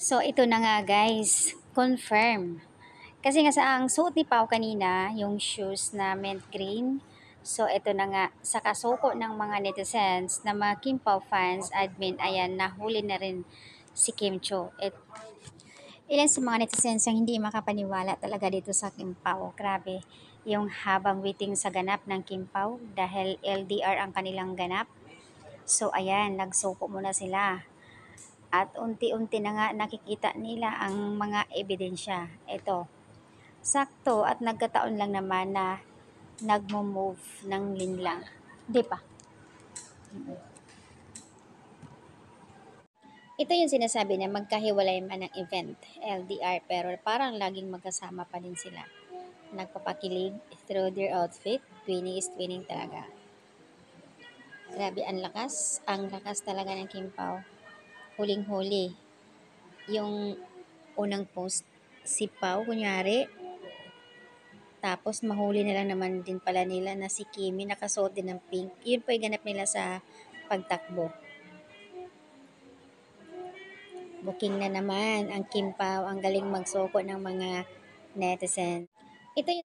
So, ito na nga guys, confirm. Kasi nga sa ang suot ni Pao kanina, yung shoes na mint green. So, ito na nga, sa kasuko ng mga netizens na mga Kim Pao fans, admin, ayan, nahuli na rin si Kim Cho. Ilan sa mga netizens ang hindi makapaniwala talaga dito sa Kim Pao. Grabe, yung habang waiting sa ganap ng Kim Pao dahil LDR ang kanilang ganap. So, ayan, nagsuko muna sila. At unti-unti na nga nakikita nila ang mga ebidensya. Ito, sakto at nagkataon lang naman na nagmo-move ng linlang. Di ba? Ito yung sinasabi na magkahiwalay man ang event, LDR, pero parang laging magkasama pa din sila. Nagpapakilig through their outfit, twinning is twinning talaga. Grabe, ang lakas talaga ng Kim Pao. Huling-huli, yung unang post, si Pao, kunyari, tapos mahuli na lang naman din pala nila na si Kimi nakasuot din ng pink. Yun po yung ganap nila sa pagtakbo. Booking na naman ang Kim Pao, ang galing magsuko ng mga netizen. Ito yung